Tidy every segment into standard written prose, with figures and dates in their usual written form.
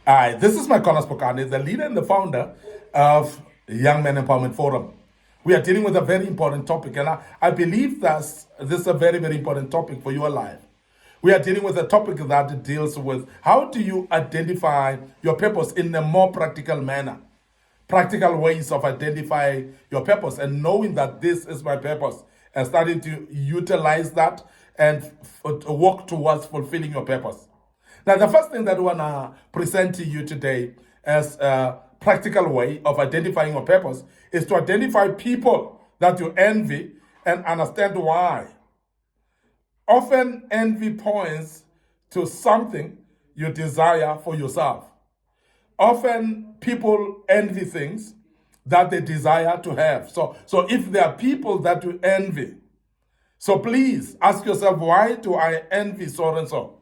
Hi, this is MIcornus, the leader and the founder of Young Men Empowerment Forum. We are dealing with a very important topic, and I believe that this is a very, very important topic for your life. We are dealing with a topic that deals with how do you identify your purpose in a more practical manner. Practical ways of identifying your purpose and knowing that this is my purpose and starting to utilize that and work towards fulfilling your purpose. Now, the first thing that I want to present to you today as a practical way of identifying your purpose is to identify people that you envy and understand why. Often, envy points to something you desire for yourself. Often, people envy things that they desire to have. So if there are people that you envy, so please ask yourself, why do I envy so and so?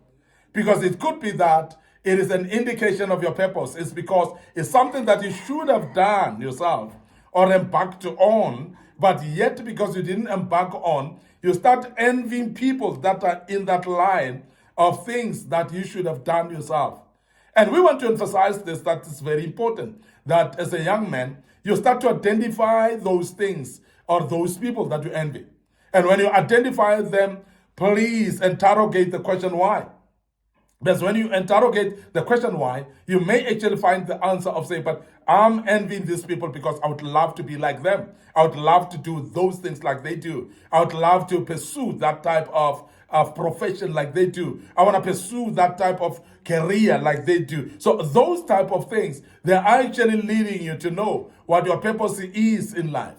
Because it could be that it is an indication of your purpose. It's because it's something that you should have done yourself or embarked on, but yet because you didn't embark on, you start envying people that are in that line of things that you should have done yourself. And we want to emphasize this, that it's very important that as a young man, you start to identify those things or those people that you envy. And when you identify them, please interrogate the question why. Because when you interrogate the question why, you may actually find the answer of saying, but I'm envying these people because I would love to be like them. I would love to do those things like they do. I would love to pursue that type of profession like they do. I want to pursue that type of career like they do. So those type of things, they're actually leading you to know what your purpose is in life.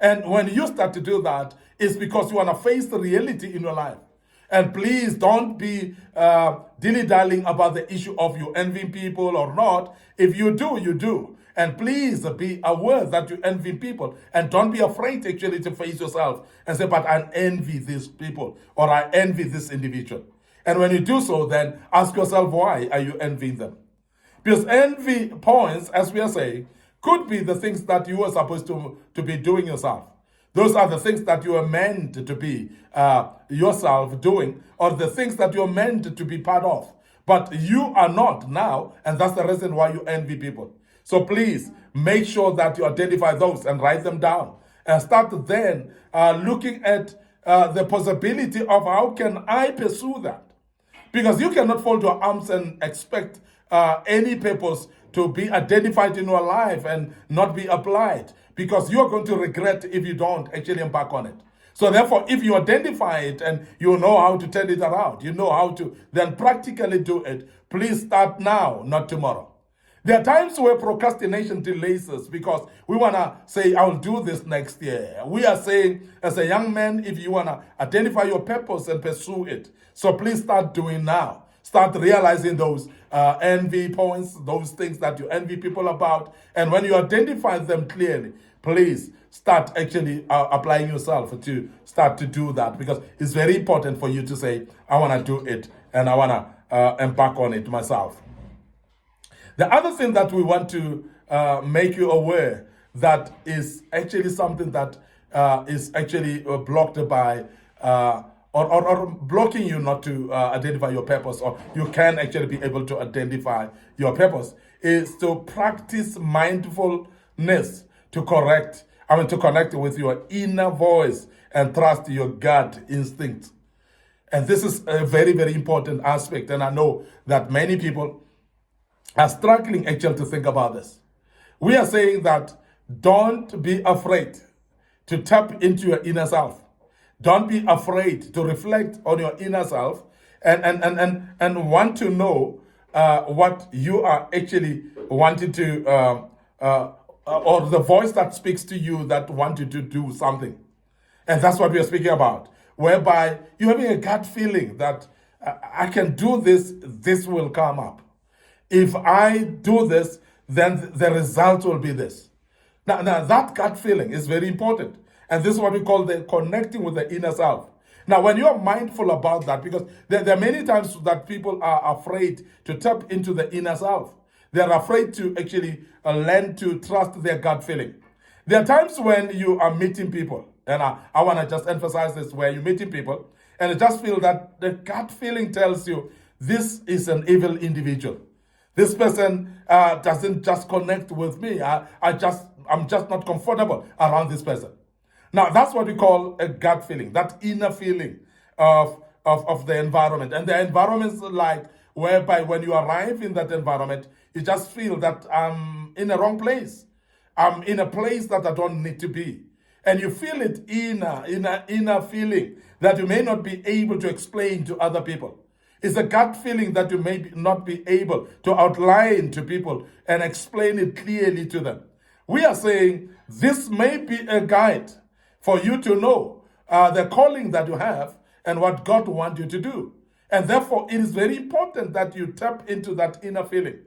And when you start to do that, it's because you want to face the reality in your life. And please don't be dilly-dallying about the issue of you envying people or not. If you do, you do. And please be aware that you envy people. And don't be afraid actually to face yourself and say, but I envy these people or I envy this individual. And when you do so, then ask yourself, why are you envying them? Because envy points, as we are saying, could be the things that you are supposed to be doing yourself. Those are the things that you are meant to be yourself doing, or the things that you're meant to be part of. But you are not now, and that's the reason why you envy people. So please make sure that you identify those and write them down. And start then looking at the possibility of how can I pursue that. Because you cannot fold your arms and expect any purpose to be identified in your life and not be applied. Because you're going to regret if you don't actually embark on it. So therefore, if you identify it and you know how to turn it around, you know how to then practically do it, please start now, not tomorrow. There are times where procrastination delays us because we want to say, I'll do this next year. We are saying, as a young man, if you want to identify your purpose and pursue it, so please start doing now. Start realizing those envy points, those things that you envy people about. And when you identify them clearly, please start actually applying yourself to start to do that, because it's very important for you to say, I want to do it and I want to embark on it myself. The other thing that we want to make you aware that is actually something that is actually blocked by or blocking you not to identify your purpose, or you can actually be able to identify your purpose, is to practice mindfulness to connect with your inner voice and trust your gut instinct. And this is a very, very important aspect. And I know that many people are struggling actually to think about this. We are saying that don't be afraid to tap into your inner self. Don't be afraid to reflect on your inner self and want to know what you are actually wanting to, or the voice that speaks to you that want you to do something. And that's what we are speaking about, whereby you're having a gut feeling that I can do this, this will come up. If I do this, then the result will be this. Now that gut feeling is very important. And this is what we call the connecting with the inner self. Now, when you're mindful about that, because there are many times that people are afraid to tap into the inner self. They're afraid to actually learn to trust their gut feeling. There are times when you are meeting people, and I want to just emphasize this, where you're meeting people, and you just feel that the gut feeling tells you, this is an evil individual. This person doesn't just connect with me. I'm just not comfortable around this person. Now, that's what we call a gut feeling, that inner feeling of the environment. And the environment is like whereby when you arrive in that environment, you just feel that I'm in the wrong place. I'm in a place that I don't need to be. And you feel it inner feeling that you may not be able to explain to other people. It's a gut feeling that you may not be able to outline to people and explain it clearly to them. We are saying this may be a guide for you to know the calling that you have and what God wants you to do. And therefore, it is very important that you tap into that inner feeling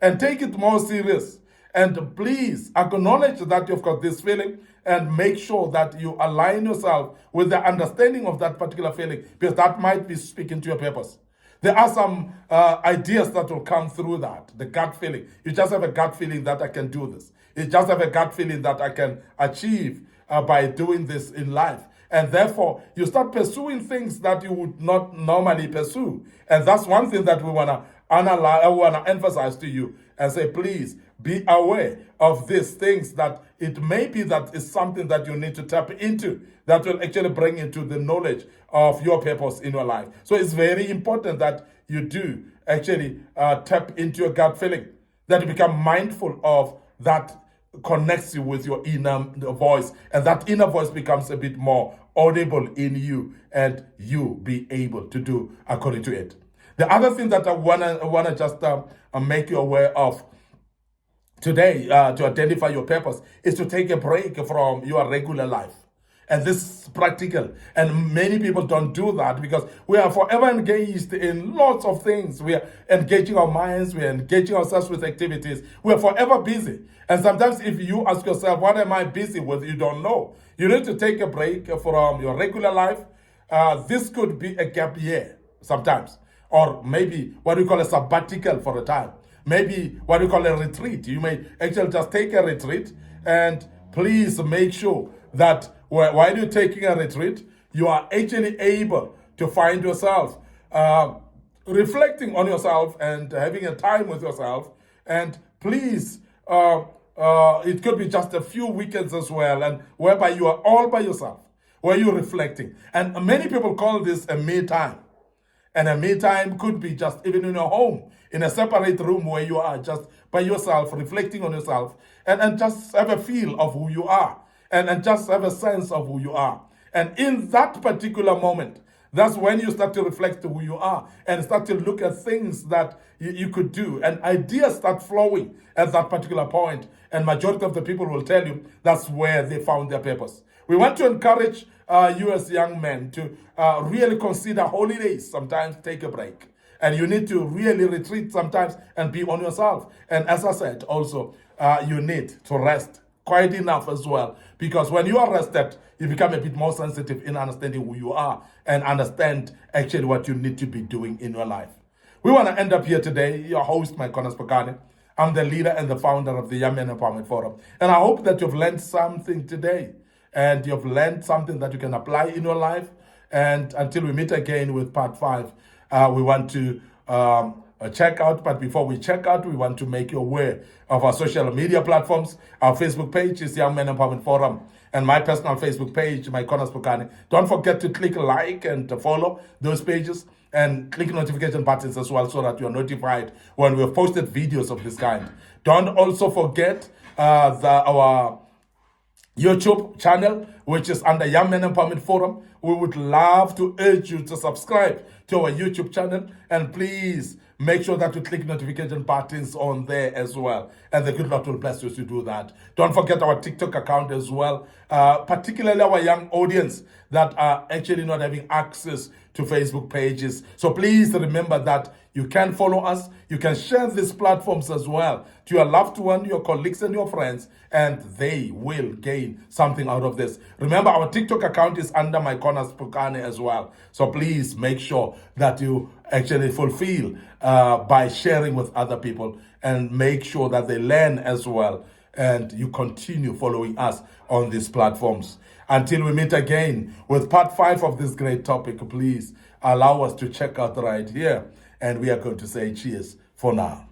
and take it more serious. And please acknowledge that you've got this feeling and make sure that you align yourself with the understanding of that particular feeling, because that might be speaking to your purpose. There are some ideas that will come through that, the gut feeling. You just have a gut feeling that I can do this. You just have a gut feeling that I can achieve by doing this in life. And therefore, you start pursuing things that you would not normally pursue. And that's one thing that we want to analyze, I want to emphasize to you and say, please be aware of these things, that it may be that is something that you need to tap into that will actually bring you to the knowledge of your purpose in your life. So it's very important that you do actually tap into your gut feeling, that you become mindful of that connects you with your inner voice, and that inner voice becomes a bit more audible in you, and you be able to do according to it. The other thing that I wanna just make you aware of today, to identify your purpose, is to take a break from your regular life. And this is practical. And many people don't do that because we are forever engaged in lots of things. We are engaging our minds, we are engaging ourselves with activities. We are forever busy. And sometimes if you ask yourself, what am I busy with? You don't know. You need to take a break from your regular life. This could be a gap year sometimes, or maybe what we call a sabbatical for a time. Maybe what we call a retreat. You may actually just take a retreat, and please make sure that while you're taking a retreat, you are actually able to find yourself reflecting on yourself and having a time with yourself. And please, it could be just a few weekends as well, and whereby you are all by yourself, where you're reflecting. And many people call this a me time. And a me time could be just even in your home, in a separate room where you are just by yourself, reflecting on yourself, and just have a feel of who you are, and just have a sense of who you are. And in that particular moment, that's when you start to reflect who you are and start to look at things that you could do, and ideas start flowing at that particular point. And majority of the people will tell you that's where they found their purpose. We want to encourage you as young men to really consider holidays. Sometimes take a break. And you need to really retreat sometimes and be on yourself. And as I said, also, you need to rest quite enough as well. Because when you are rested, you become a bit more sensitive in understanding who you are and understand actually what you need to be doing in your life. We want to end up here today. Your host, MIcornus Phokane. I'm the leader and the founder of the Young Men Empowerment Forum. And I hope that you've learned something today. And you've learned something that you can apply in your life. And until we meet again with part 5, we want to check out. But before we check out, we want to make you aware of our social media platforms. Our Facebook page is Young Men Empowerment Forum. And my personal Facebook page, MIcornus Phokane. Don't forget to click like and follow those pages. And click notification buttons as well, so that you're notified when we've posted videos of this kind. Don't also forget our YouTube channel, which is under Young Men Empowerment Forum. We would love to urge you to subscribe to our YouTube channel, and please make sure that you click notification buttons on there as well. And the good Lord will bless you to do that. Don't forget our TikTok account as well, particularly our young audience that are actually not having access to Facebook pages. So please remember that you can follow us. You can share these platforms as well to your loved one, your colleagues, and your friends, and they will gain something out of this. Remember, our TikTok account is under MIcornus Phokane as well. So please make sure that you actually fulfill by sharing with other people, and make sure that they learn as well, and you continue following us on these platforms. Until we meet again with part 5 of this great topic, please allow us to check out right here. And we are going to say cheers for now.